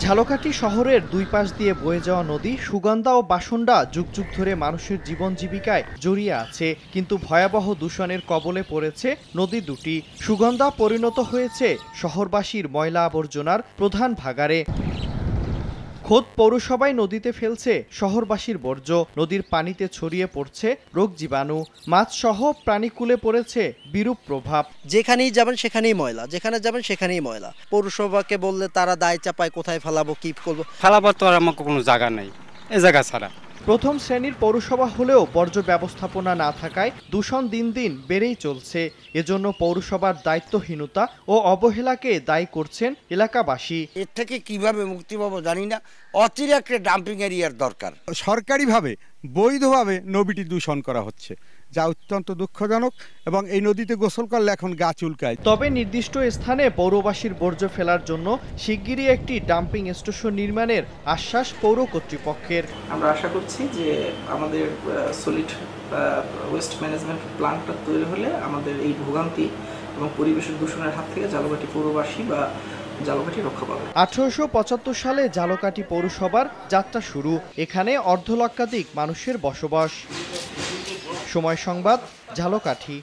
ঝালকাঠি শহরের দুই পাশ দিয়ে বয়ে যাওয়া নদী সুগন্ধা ও বাসন্ডা যুগ যুগ ধরে মানুষের জীবন জীবিকায় জড়িয়ে আছে, কিন্তু ভয়াবহ দূষণের কবলে পড়েছে নদী দুটি। সুগন্ধা পরিণত হয়েছে শহরবাসীর ময়লা আবর্জনার প্রধান ভাগাড়ে। খোদ পৌরসভায় নদীতে ফেলছে শহরবাসীর বর্জ্য, নদীর পানিতে ছড়িয়ে পড়ছে রোগ জীবাণু, মাছ সহ প্রাণীকুলে পড়েছে বিরূপ প্রভাব। যেখানেই যাবেন সেখানেই ময়লা, যেখানে যাবেন সেখানেই ময়লা। পৌরসভাকে বললে তারা দায় চাপায় কোথায় ফেলাবো, কি করবো। ফেলাবার তো আর আমার কোনো জায়গা নেই এ জায়গা ছাড়া। প্রথম শ্রেণীর পৌরসভা হলেও বর্জ্য ব্যবস্থাপনা না থাকায় দূষণ দিন দিন বেড়েই চলছে। এজন্য পৌরসভার দায়িত্বহীনতা ও অবহেলাকে দায়ী করছেন এলাকাবাসী। এর থেকে কিভাবে মুক্তি পাবো জানি না, অচিরে একটা ডাম্পিং এরিয়ার দরকার। সরকারিভাবে বৈধভাবে নদীটি দূষণ করা হচ্ছে, যা অত্যন্ত দুঃখজনক, এবং এই নদীতে গোসল করলে এখন গা চুলকায়। তবে নির্দিষ্ট স্থানে পৌরবাসীর বর্জ্য ফেলার জন্য শিগগিরই একটি ডাম্পিং স্টেশন নির্মাণের আশ্বাস পৌর কর্তৃপক্ষের। আমরা আশা করছি যে আমাদের সলিড ওয়েস্ট ম্যানেজমেন্ট প্ল্যান্টটা তৈরি হলে আমাদের এই ভোগান্তি এবং পরিবেশের দূষণের হাত থেকে ঝালকাঠি পৌরবাসী বা ঝালকাঠি রক্ষা পাবে। 1875 সালে ঝালকাঠি পৌরসভার যাত্রা শুরু। এখানে অর্ধলক্ষাধিক মানুষের বসবাস। সময় সংবাদ, ঝালকাঠি।